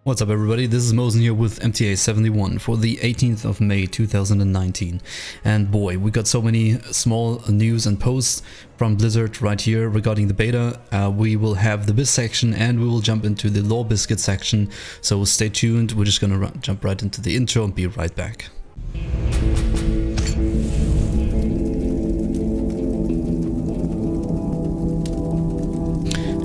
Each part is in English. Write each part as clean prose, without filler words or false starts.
What's up everybody, this is Mosen here with MTA 71 for the 18th of May 2019, and boy, we got so many small news and posts from Blizzard right here regarding the beta. We will have the BIS section and we will jump into the lore Biscuit section, so stay tuned. We're just gonna jump right into the intro and be right back.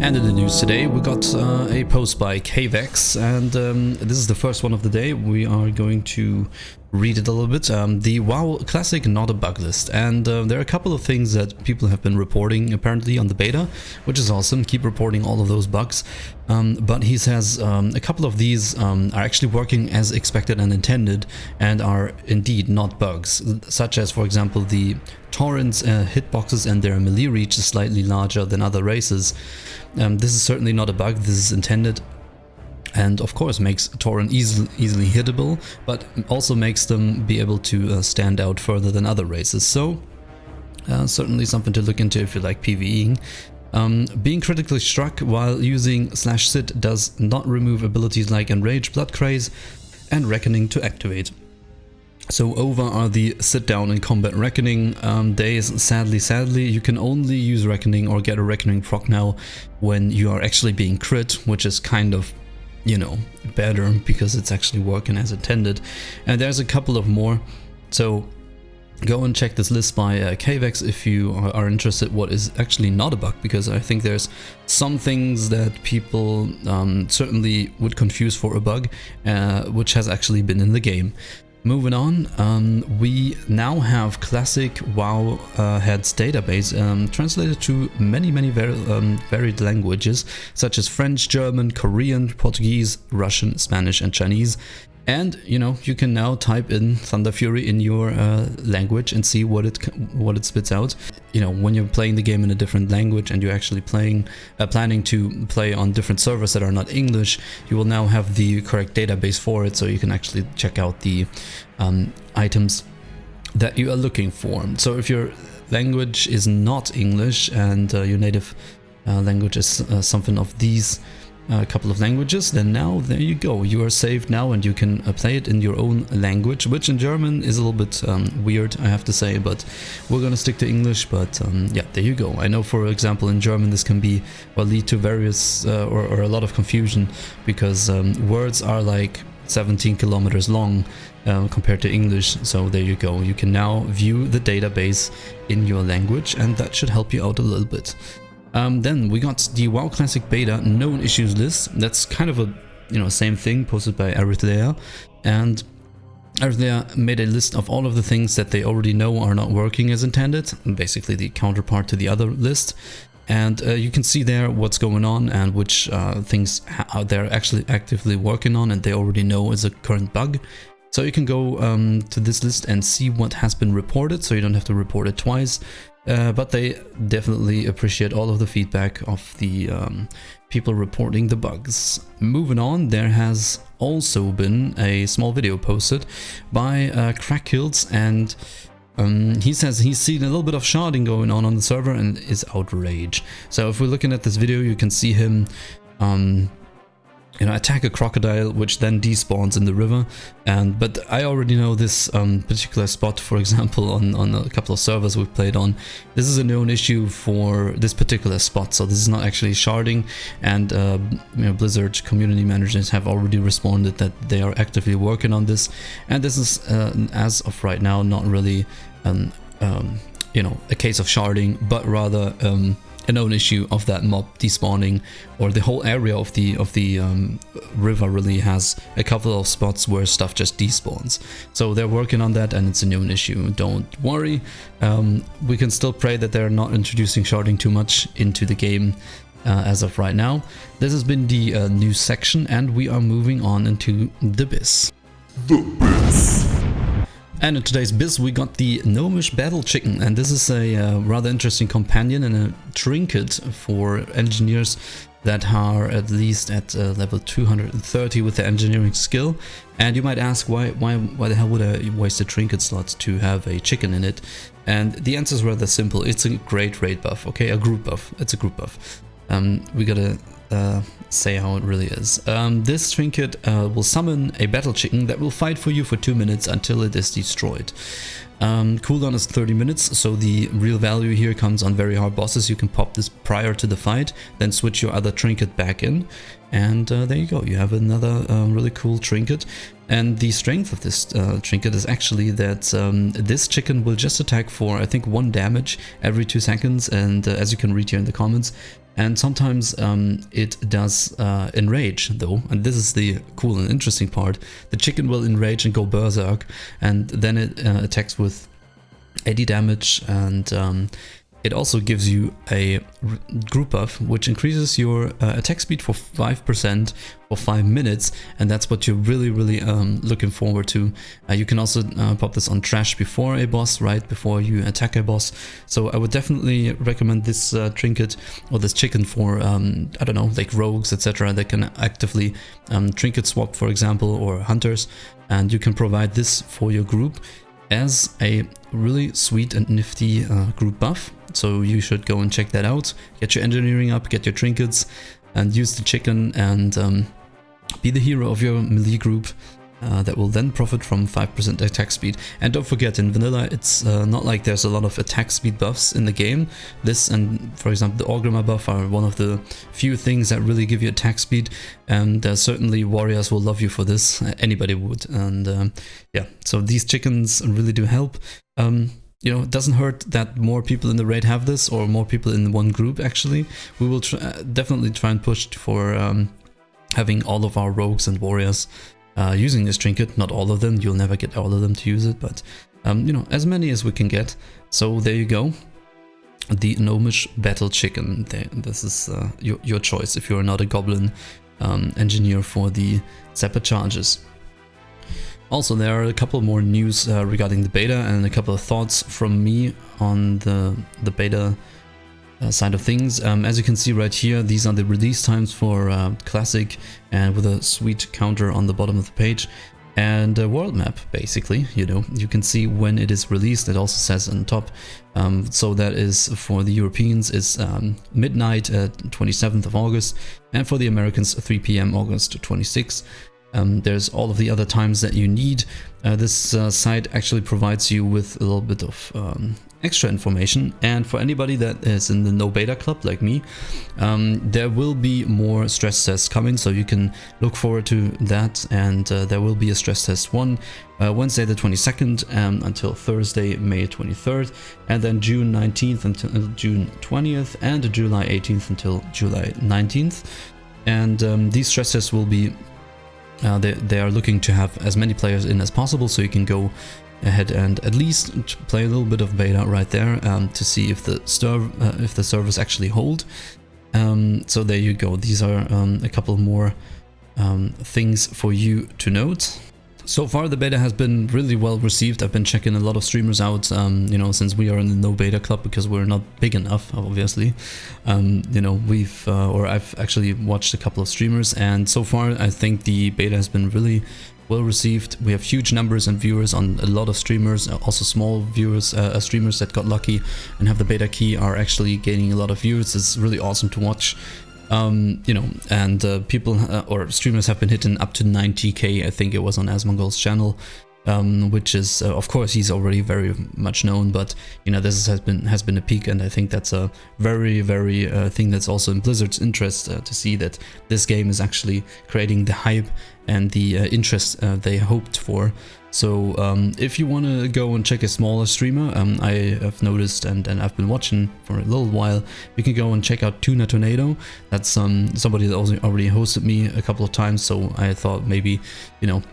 And in the news today, we got a post by Etecc, and this is the first one of the day. We are going to read it a little bit. The WoW Classic Not a Bug list, and there are a couple of things that people have been reporting apparently on the beta, which is awesome. Keep reporting all of those bugs. But he says a couple of these are actually working as expected and intended and are indeed not bugs, such as, for example, the Tauren's hitboxes and their melee reach is slightly larger than other races. This is certainly not a bug, this is intended, and of course makes Tauren easily hittable, but also makes them be able to stand out further than other races. So certainly something to look into if you like PvEing. Being critically struck while using /sit does not remove abilities like Enrage, Blood Craze and Reckoning to activate. So over are the sit down and combat Reckoning days. Sadly, you can only use Reckoning or get a Reckoning proc now when you are actually being crit, which is kind of, you know, better because it's actually working as intended. And there's a couple of more, so go and check this list by Etecc if you are interested what is actually not a bug, because I think there's some things that people certainly would confuse for a bug, which has actually been in the game. Moving on, we now have classic WoW heads database translated to many varied languages such as French, German, Korean, Portuguese, Russian, Spanish and Chinese. And you know, you can now type in Thunder Fury in your language and see what it spits out. You know, when you're playing the game in a different language and you're actually planning to play on different servers that are not English, you will now have the correct database for it, so you can actually check out the items that you are looking for. So if your language is not English and your native language is something of these couple of languages, then now there you go, you are saved now and you can play it in your own language, which in German is a little bit weird, I have to say, but we're gonna stick to English. But yeah, there you go. I know, for example, in German this can be, well, lead to various or a lot of confusion, because words are like 17 kilometers long compared to English. So there you go, you can now view the database in your language, and that should help you out a little bit. Then we got the WoW Classic Beta known issues list. That's kind of a, you know, same thing posted by Etecc, and Etecc made a list of all of the things that they already know are not working as intended, basically the counterpart to the other list. And you can see there what's going on and which things they're actually actively working on and they already know is a current bug. So you can go to this list and see what has been reported, so you don't have to report it twice. But they definitely appreciate all of the feedback of the people reporting the bugs. Moving on, there has also been a small video posted by Crackhills, and he says he's seen a little bit of sharding going on the server and is outraged. So if we're looking at this video, you can see him you know, attack a crocodile, which then despawns in the river. But I already know this particular spot, for example, on a couple of servers we've played on. This is a known issue for this particular spot, so this is not actually sharding. And you know, Blizzard community managers have already responded that they are actively working on this. And this is, as of right now, not really you know, a case of sharding, but rather a known issue of that mob despawning, or the whole area of the river really has a couple of spots where stuff just despawns. So they're working on that, and it's a known issue. Don't worry. We can still pray that they're not introducing sharding too much into the game as of right now. This has been the news section, and we are moving on into the BIS. The BIS. And in today's BIS we got the Gnomish Battle Chicken, and this is a rather interesting companion and a trinket for engineers that are at least at level 230 with the engineering skill. And you might ask, why the hell would I waste a trinket slot to have a chicken in it? And the answer is rather simple. It's a great raid buff, okay, a group buff. It's a group buff. We got a say how it really is. This trinket will summon a battle chicken that will fight for you for 2 minutes until it is destroyed. Cooldown is 30 minutes, so the real value here comes on very hard bosses. You can pop this prior to the fight, then switch your other trinket back in, and there you go, you have another really cool trinket. And the strength of this trinket is actually that this chicken will just attack for, I think, 1 damage every 2 seconds, and as you can read here in the comments, and sometimes it does enrage though, and this is the cool and interesting part. The chicken will enrage and go berserk, and then it attacks with 80 damage, and it also gives you a group buff, which increases your attack speed for 5% for 5 minutes, and that's what you're really looking forward to. You can also pop this on trash before a boss, right before you attack a boss. So I would definitely recommend this trinket or this chicken for I don't know, like rogues, etc. They can actively trinket swap, for example, or hunters, and you can provide this for your group as a really sweet and nifty group buff. So you should go and check that out, get your engineering up, get your trinkets, and use the chicken, and be the hero of your melee group that will then profit from 5% attack speed. And don't forget, in vanilla it's not like there's a lot of attack speed buffs in the game. This and, for example, the Orgrimmar buff are one of the few things that really give you attack speed, and certainly warriors will love you for this. Anybody would. And yeah, so these chickens really do help. You know, it doesn't hurt that more people in the raid have this, or more people in one group actually. We will definitely try and push for having all of our rogues and warriors using this trinket. Not all of them, you'll never get all of them to use it, but you know, as many as we can get. So there you go, the gnomish battle chicken. This is your choice if you're not a goblin engineer for the Zapper charges. Also, there are a couple more news regarding the beta, and a couple of thoughts from me on the beta side of things. As you can see right here, these are the release times for Classic, and with a sweet counter on the bottom of the page, and a world map, basically. You know, you can see when it is released. It also says on top. So that is for the Europeans is midnight 27th of August, and for the Americans 3 PM August 26th. There's all of the other times that you need. This site actually provides you with a little bit of extra information, and for anybody that is in the no beta club like me, there will be more stress tests coming, so you can look forward to that. And there will be a stress test one Wednesday the 22nd until Thursday May 23rd, and then June 19th until June 20th, and July 18th until July 19th. And these stress tests will be they are looking to have as many players in as possible, so you can go ahead and at least play a little bit of beta right there to see if the servers actually hold. So there you go. These are a couple more things for you to note. So far the beta has been really well received. I've been checking a lot of streamers out, you know, since we are in the no beta club, because we're not big enough, obviously. You know, I've actually watched a couple of streamers, and so far I think the beta has been really well received. We have huge numbers and viewers on a lot of streamers. Also small viewers, streamers that got lucky and have the beta key are actually gaining a lot of views. It's really awesome to watch. You know, and people or streamers have been hitting up to 90k, I think it was on Asmongold's channel, which is of course he's already very much known, but you know, this has been a peak, and I think that's a very thing that's also in Blizzard's interest, to see that this game is actually creating the hype and the interest they hoped for. So if you want to go and check a smaller streamer, I have noticed and I've been watching for a little while, you can go and check out Tuna Tornado. That's somebody that also already hosted me a couple of times, so I thought maybe, you know,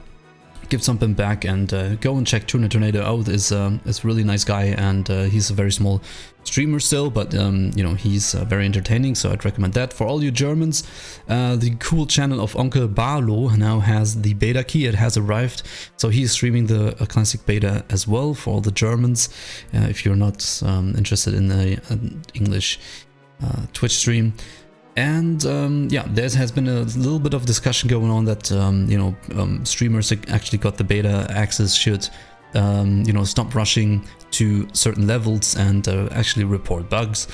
give something back and go and check Tuna Tornado out. Is a really nice guy, and he's a very small streamer still, but you know, he's very entertaining, so I'd recommend that. For all you Germans, the cool channel of Onkel Barlo now has the beta key. It has arrived, so he's streaming the classic beta as well for all the Germans. If you're not interested in the English Twitch stream. And yeah, there has been a little bit of discussion going on that you know, streamers that actually got the beta access should you know, stop rushing to certain levels and actually report bugs,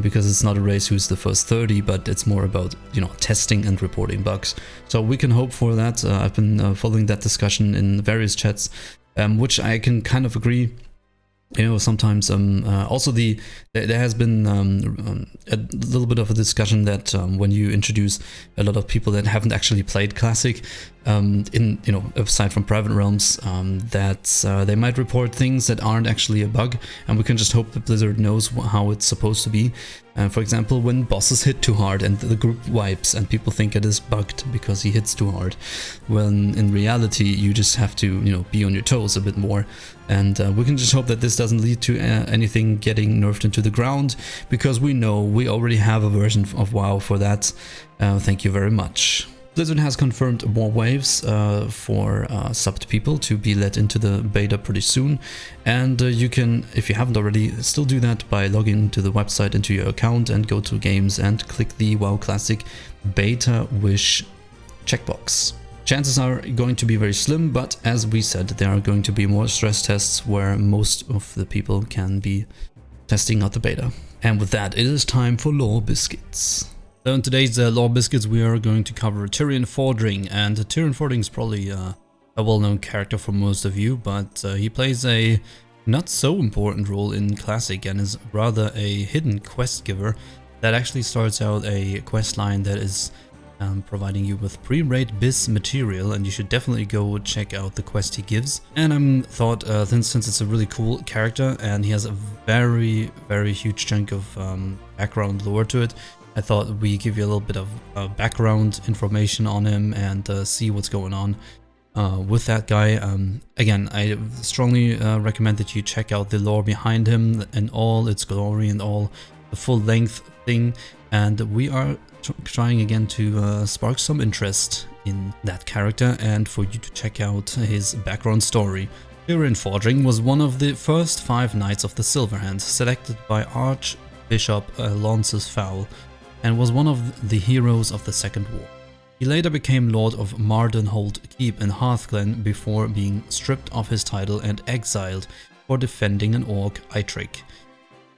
because it's not a race who's the first 30, but it's more about, you know, testing and reporting bugs. So we can hope for that. I've been following that discussion in various chats, which I can kind of agree. You know, sometimes also there has been a little bit of a discussion that when you introduce a lot of people that haven't actually played Classic, in, you know, aside from private realms, that they might report things that aren't actually a bug, and we can just hope that Blizzard knows how it's supposed to be. For example, when bosses hit too hard and the group wipes and people think it is bugged because he hits too hard, when in reality you just have to, you know, be on your toes a bit more. And we can just hope that this doesn't lead to anything getting nerfed into the ground, because we know we already have a version of WoW for that. Thank you very much. Blizzard has confirmed more waves for subbed people to be let into the beta pretty soon, and you can, if you haven't already, still do that by logging to the website into your account and go to games and click the WoW Classic beta wish checkbox. Chances are going to be very slim, but as we said, there are going to be more stress tests where most of the people can be testing out the beta. And with that, it is time for Lore Biscuits. So in today's Lore Biscuits, we are going to cover Tyrion Fordring, and Tyrion Fordring is probably a well-known character for most of you, but he plays a not so important role in Classic and is rather a hidden quest giver that actually starts out a quest line that is providing you with pre-raid BIS material, and you should definitely go check out the quest he gives. And I thought, since it's a really cool character and he has a very huge chunk of background lore to it, I thought we give you a little bit of background information on him and see what's going on with that guy. Again, I strongly recommend that you check out the lore behind him and all its glory and all the full length thing, and we are trying again to spark some interest in that character and for you to check out his background story. Tyrion Fordring was one of the first 5 Knights of the Silverhand selected by Archbishop Launces Fowl, and was one of the heroes of the Second War. He later became Lord of Mardenhold Keep in Hearthglen before being stripped of his title and exiled for defending an orc, Etecc.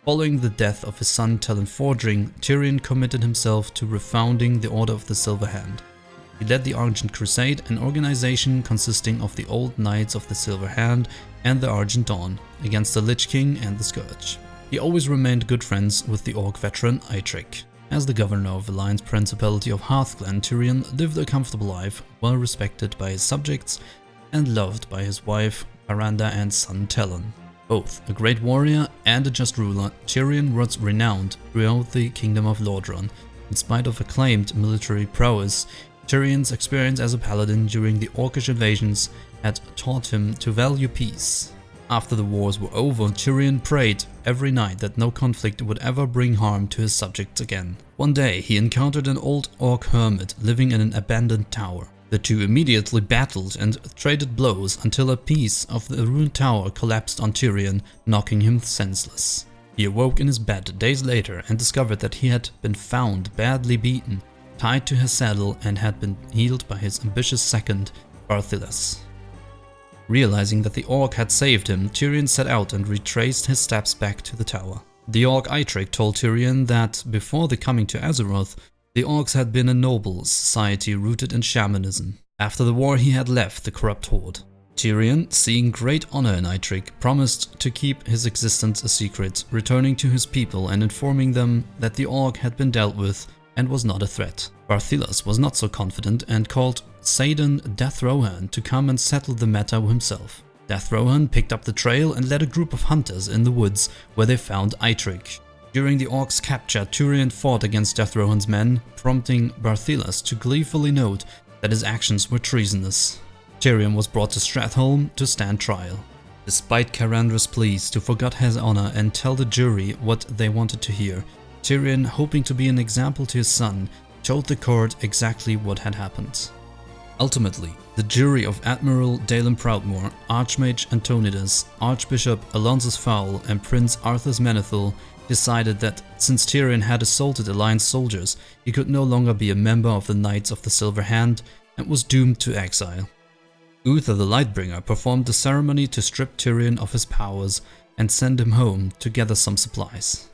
Following the death of his son Tyrion Fordring, Tyrion committed himself to refounding the Order of the Silver Hand. He led the Argent Crusade, an organization consisting of the Old Knights of the Silver Hand and the Argent Dawn, against the Lich King and the Scourge. He always remained good friends with the orc veteran Etecc. As the governor of the Lion's Principality of Hearthglen, Tyrion lived a comfortable life, well respected by his subjects and loved by his wife Aranda and son Talon. Both a great warrior and a just ruler, Tyrion was renowned throughout the Kingdom of Lordran. In spite of acclaimed military prowess, Tyrion's experience as a paladin during the Orcish invasions had taught him to value peace. After the wars were over, Tyrion prayed every night that no conflict would ever bring harm to his subjects again. One day, he encountered an old orc hermit living in an abandoned tower. The two immediately battled and traded blows until a piece of the ruined tower collapsed on Tyrion, knocking him senseless. He awoke in his bed days later and discovered that he had been found badly beaten, tied to his saddle, and had been healed by his ambitious second, Barthilas. Realizing that the orc had saved him, Tyrion set out and retraced his steps back to the tower. The orc Etecc told Tyrion that before the coming to Azeroth, the orcs had been a noble society rooted in shamanism. After the war, he had left the corrupt horde. Tyrion, seeing great honor in Etecc, promised to keep his existence a secret, returning to his people and informing them that the orc had been dealt with and was not a threat. Barthilas was not so confident and called Saidan Deathrohan to come and settle the matter himself. Deathrohan picked up the trail and led a group of hunters in the woods where they found Etecc. During the orcs' capture, Tyrion fought against Deathrohan's men, prompting Barthilas to gleefully note that his actions were treasonous. Tyrion was brought to Stratholme to stand trial. Despite Carandra's pleas to forget his honor and tell the jury what they wanted to hear, Tyrion, hoping to be an example to his son, told the court exactly what had happened. Ultimately, the jury of Admiral Dalen Proudmoore, Archmage Antonidas, Archbishop Alonsus Fowl, and Prince Arthas Menethil decided that since Tyrion had assaulted Alliance soldiers, he could no longer be a member of the Knights of the Silver Hand and was doomed to exile. Uther the Lightbringer performed the ceremony to strip Tyrion of his powers and send him home to gather some supplies.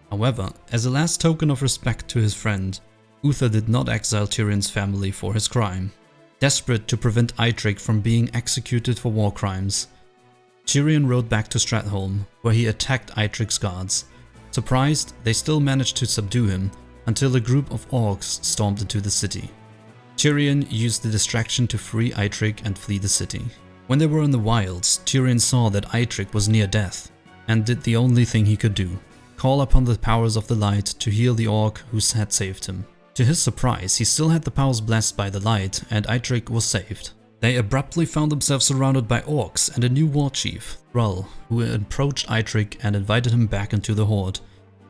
However, as a last token of respect to his friend, Uther did not exile Tyrion's family for his crime. Desperate to prevent Etecc from being executed for war crimes, Tyrion rode back to Stratholme, where he attacked Etecc's guards. Surprised, they still managed to subdue him until a group of orcs stormed into the city. Tyrion used the distraction to free Etecc and flee the city. When they were in the wilds, Tyrion saw that Etecc was near death and did the only thing he could do: call upon the powers of the light to heal the orc who had saved him. To his surprise, he still had the powers blessed by the light and Etecc was saved. They abruptly found themselves surrounded by orcs and a new war chief, Thrall, who approached Etecc and invited him back into the Horde,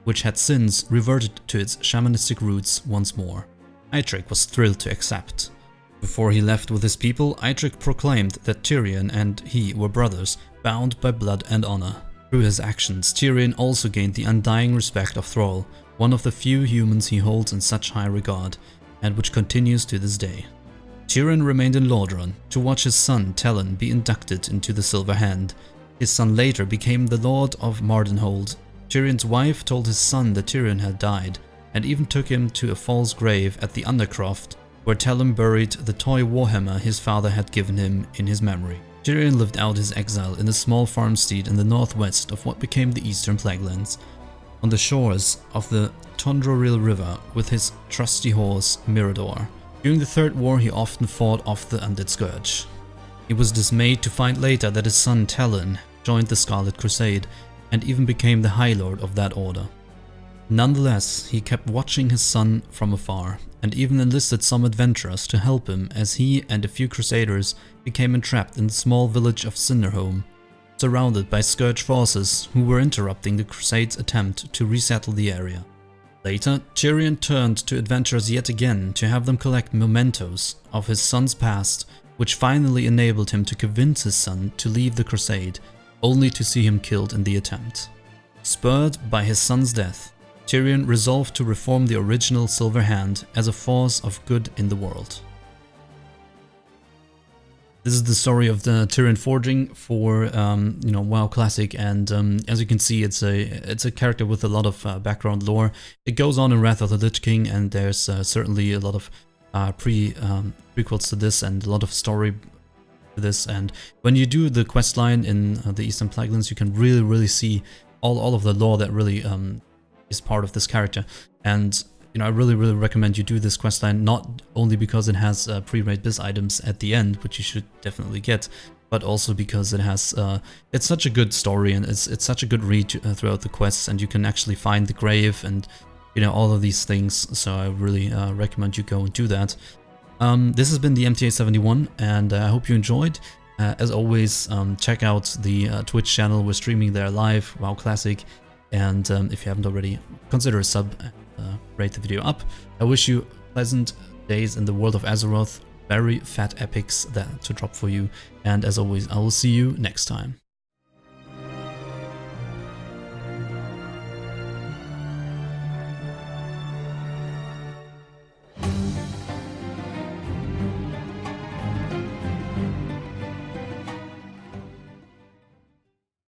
which had since reverted to its shamanistic roots once more. Etecc was thrilled to accept. Before he left with his people, Etecc proclaimed that Tyrion and he were brothers, bound by blood and honor. Through his actions, Tyrion also gained the undying respect of Thrall, one of the few humans he holds in such high regard, and which continues to this day. Tyrion remained in Lordran to watch his son Talon be inducted into the Silver Hand. His son later became the Lord of Mardenhold. Tyrion's wife told his son that Tyrion had died, and even took him to a false grave at the Undercroft, where Talon buried the toy warhammer his father had given him in his memory. Tyrion lived out his exile in a small farmstead in the northwest of what became the Eastern Plaguelands, on the shores of the Tondroril River with his trusty horse Mirador. During the Third War, he often fought off the Undead Scourge. He was dismayed to find later that his son Talon joined the Scarlet Crusade and even became the High Lord of that order. Nonetheless, he kept watching his son from afar and even enlisted some adventurers to help him as he and a few crusaders became entrapped in the small village of Cinderholm, surrounded by Scourge forces who were interrupting the Crusade's attempt to resettle the area. Later, Tyrion turned to adventurers yet again to have them collect mementos of his son's past, which finally enabled him to convince his son to leave the Crusade, only to see him killed in the attempt. Spurred by his son's death, Tyrion resolved to reform the original Silver Hand as a force of good in the world. This is the story of the Tyrion Fordring for WoW Classic, and as you can see, it's a character with a lot of background lore. It goes on in Wrath of the Lich King, and there's certainly a lot of prequels to this and a lot of story to this. And when you do the questline in the Eastern Plaguelands, you can really see all of the lore that really is part of this character. And I really recommend you do this questline, not only because it has pre-made BIS items at the end, which you should definitely get, but also because it has it's such a good story and it's such a good read throughout the quests, and you can actually find the grave and all of these things. So I really recommend you go and do that. This has been the MTA 71, and I hope you enjoyed. As always, check out the Twitch channel. We're streaming there live, WoW Classic, and if you haven't already, consider a sub. Rate the video up. I wish you pleasant days in the world of Azeroth, very fat epics that to drop for you, and as always, I will see you next time.